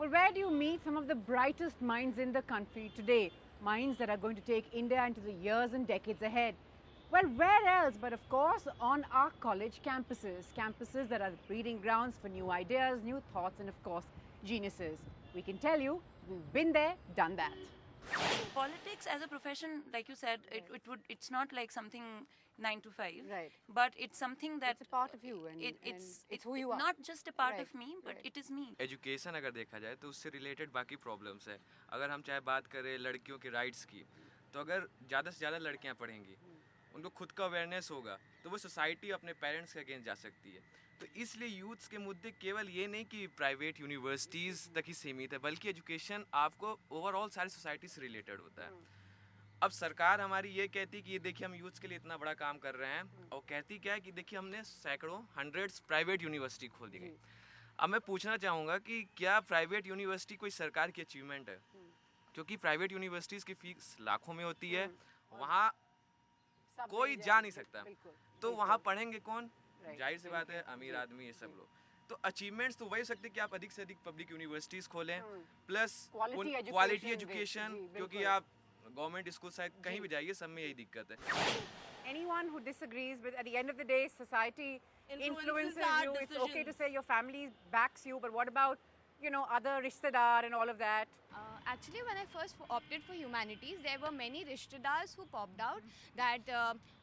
Well, where do you meet some of the brightest minds in the country today? Minds that are going to take India into the years and decades ahead. Well, where else but of course on our college campuses. Campuses that are the breeding grounds for new ideas, new thoughts and of course geniuses. We can tell you, we've been there, done that. Politics as a profession, like you said, it's not like something 9 to 5, Right. but it's something that It's a part of you and it's who you are. not just a part Right, of me, but right. it is me. Education अगर देखा जाए तो उससे related बाकी problems है। अगर हम चाहे बात करें लड़कियों के राइट्स की, तो अगर ज़्यादा से ज़्यादा लड़कियां पढ़ेंगी, उनको खुद का अवेयरनेस होगा, तो वो सोसाइटी अपने पेरेंट्स के अगेंस्ट जा सकती है। तो इसलिए यूथ्स के मुद्दे केवल ये नहीं कि प्राइवेट यूनिवर्सिटीज़ तक ही सीमित है, बल्कि एजुकेशन आपको ओवरऑल सारी सोसाइटी से रिलेटेड होता है। अब सरकार हमारी ये कहती है कि ये देखिए हम यूथ्स के लिए इतना बड़ा काम कर रहे हैं, और कहती क्या है कि देखिए हमने सैकड़ों हंड्रेड्स प्राइवेट यूनिवर्सिटी खोल दी गई। अब मैं पूछना चाहूँगा कि क्या प्राइवेट यूनिवर्सिटी कोई सरकार की अचीवमेंट है? क्योंकि प्राइवेट यूनिवर्सिटीज़ की फीस लाखों में होती है, वहाँ सब कोई मिल जा नहीं जाएंगे, सकता। बिल्कुल, तो वहाँ पढ़ेंगे कौन? Right, जाहिर सी बात है अमीर आदमी, ये सब लोग। तो अचीवमेंट्स तो वही हो सकते हैं कि आप अधिक से अधिक पब्लिक यूनिवर्सिटीज़ खोलें, plus Quality quality education education, जी, क्योंकि बिल्कुल। आप गवर्नमेंट स्कूल शायद कहीं भी जाइए, सब में यही दिक्कत है। Anyone who disagrees, but at the end of the day, society influences our you. It's okay to decisions. say your family backs you, but what about, you know, other rishtedar and all of that? Actually, when I first opted for humanities, there were many rishtedars who popped out that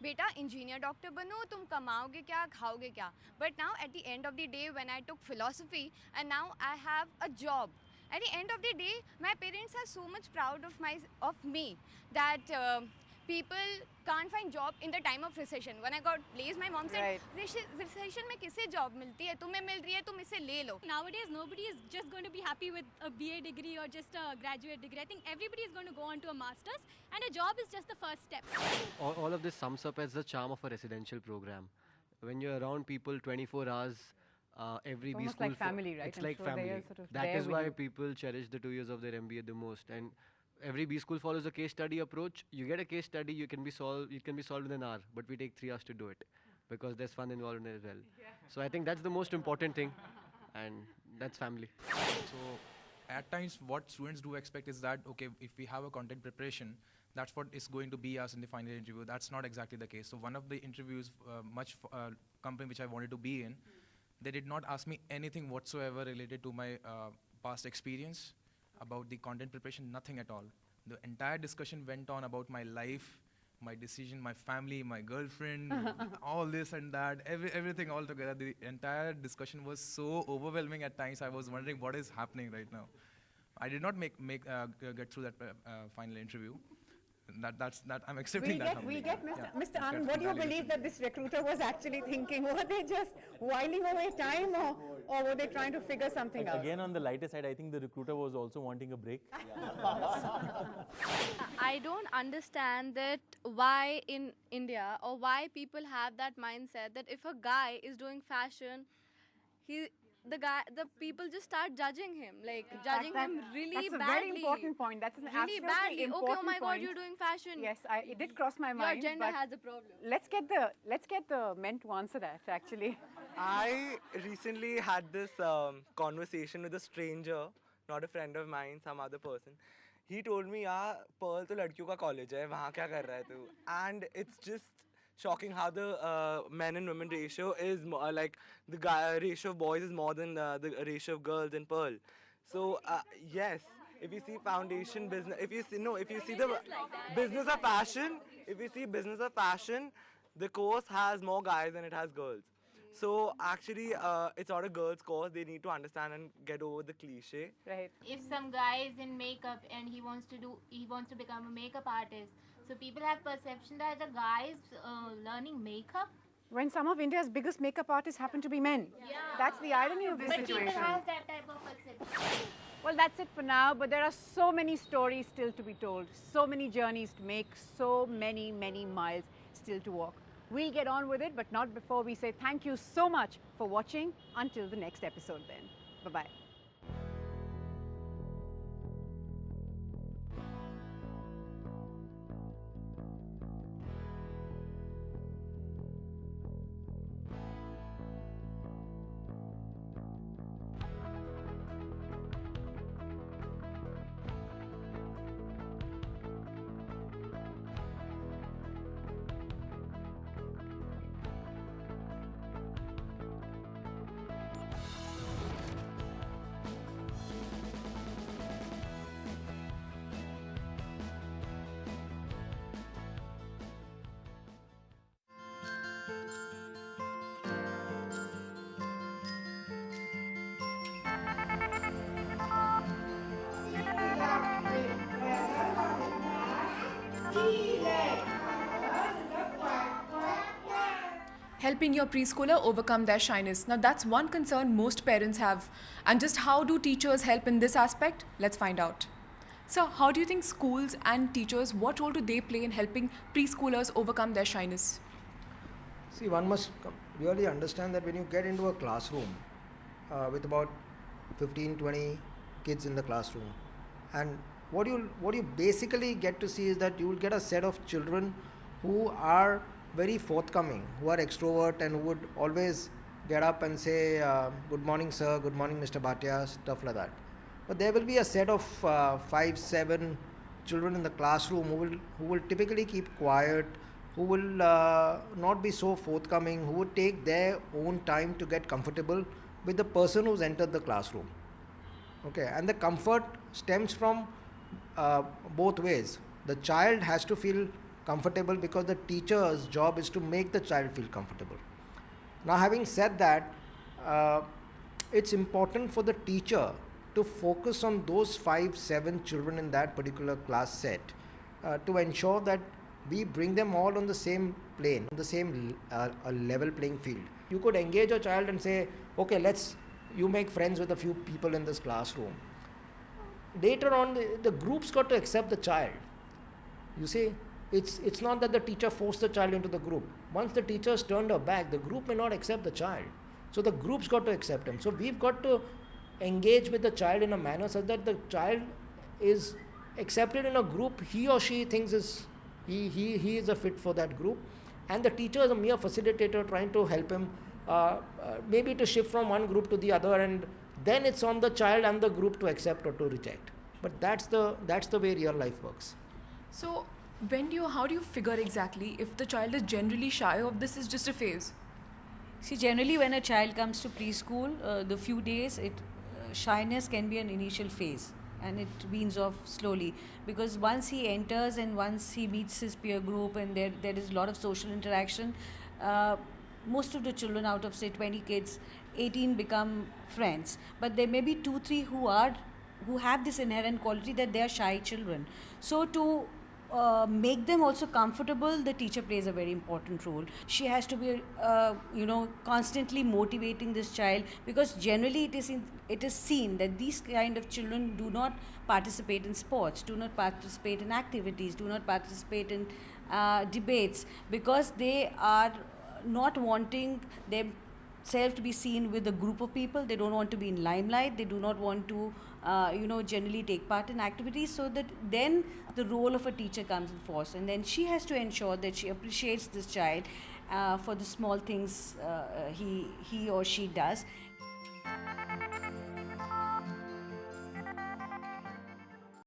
beta engineer doctor bano, tum kamaoge kya, khaoge kya. But now at the end of the day, when I took philosophy and now I have a job, at the end of the day, my parents are so much proud of me that people can't find job in the time of recession. When I got placed, my mom said, Right. recession में किसे job मिलती है? तुम्हें मिल रही है, तुम इसे ले लो. Nowadays, nobody is just going to be happy with a BA degree or just a graduate degree. I think everybody is going to go on to a master's, and a job is just the first step. All of this sums up as the charm of a residential program. When you're around people 24 hours, every It's B almost school like family, right? It's I'm like sure they family. are sort of That there is with why you. people cherish the 2 years of their MBA the most. And every B school follows a case study approach. You get a case study, it can be solved in an hour, but we take 3 hours to do it because there's fun involved in it as well. So I think that's the most important thing, and that's family. So at times what students do expect is that, okay, if we have a content preparation, that's what is going to be us in the final interview. That's not exactly the case. So one of the interviews, company which I wanted to be in, they did not ask me anything whatsoever related to my past experience about the content preparation, nothing at all. The entire discussion went on about my life, my decision, my family, my girlfriend, all this and that, everything all together. The entire discussion was so overwhelming at times. I was wondering what is happening right now. I did not get through that final interview. That I'm accepting that. We get Mr. Yeah, Mr. that's Anand, what do you validation. believe that this recruiter was actually thinking? Were they just whiling away time or were they trying to figure something out? Again, on the lighter side, I think the recruiter was also wanting a break. I don't understand that why in India or why people have that mindset that if a guy is doing fashion, the people just start judging him, judging him really That's a badly. very important point. That's an Really absolutely badly. important Okay, oh my God, point. you're doing fashion. Yes, it did cross my mind. Your gender but has a problem. Let's get the men to answer that actually. I recently had this conversation with a stranger, not a friend of mine, some other person. He told me, "यार, Pearl तो लड़कियों का college है, वहाँ क्या कर रहा है तू?" And it's just shocking how the men and women ratio is like the ratio of boys is more than the ratio of girls in Pearl. So yes, if you see foundation business, if you see the business of fashion, the course has more guys than it has girls. So actually, it's not a girls' course. They need to understand and get over the cliche. Right. If some guy is in makeup and he wants to become a makeup artist, so people have perception that the guy is learning makeup. When some of India's biggest makeup artists happen to be men. Yeah. That's the irony of this But people situation. have that type of perception. Well, that's it for now, but there are so many stories still to be told, so many journeys to make, so many miles still to walk. We'll get on with it, but not before we say thank you so much for watching. Until the next episode then. Bye-bye. helping your preschooler overcome their shyness. Now that's one concern most parents have. And just how do teachers help in this aspect? Let's find out. So how do you think schools and teachers, what role do they play in helping preschoolers overcome their shyness? See, one must really understand that when you get into a classroom with about 15, 20 kids in the classroom, and what you basically get to see is that you will get a set of children who are very forthcoming, who are extrovert and who would always get up and say, good morning sir, good morning Mr. Bhatia, stuff like that. But there will be a set of 5, 7 children in the classroom who will typically keep quiet, who will not be so forthcoming, who would take their own time to get comfortable with the person who's entered the classroom. Okay, and the comfort stems from both ways. The child has to feel comfortable because the teacher's job is to make the child feel comfortable. Now, having said that, it's important for the teacher to focus on those 5, 7 children in that particular class set to ensure that we bring them all on the same plane, on the same level playing field. You could engage a child and say, okay, you make friends with a few people in this classroom. Later on, the group's got to accept the child. You see, it's not that the teacher forced the child into the group. Once the teacher's turned her back, the group may not accept the child. So the group's got to accept him. So we've got to engage with the child in a manner such that the child is accepted in a group he or she thinks he is a fit for that group, and the teacher is a mere facilitator trying to help him maybe to shift from one group to the other, and then it's on the child and the group to accept or to reject. But that's the way real life works. So how do you figure exactly if the child is generally shy or this is just a phase? See, generally when a child comes to preschool, the few days, shyness can be an initial phase, and it weans off slowly, because once he enters and once he meets his peer group and there is a lot of social interaction, most of the children out of say 20 kids, 18 become friends, but there may be 2, 3 who have this inherent quality that they are shy children. So to make them also comfortable, the teacher plays a very important role. She has to be constantly motivating this child, because generally it is seen that these kind of children do not participate in sports, do not participate in activities, do not participate in debates, because they are not wanting themselves to be seen with a group of people. They don't want to be in limelight, they do not want to generally take part in activities, so that then the role of a teacher comes in force, and then she has to ensure that she appreciates this child for the small things he or she does.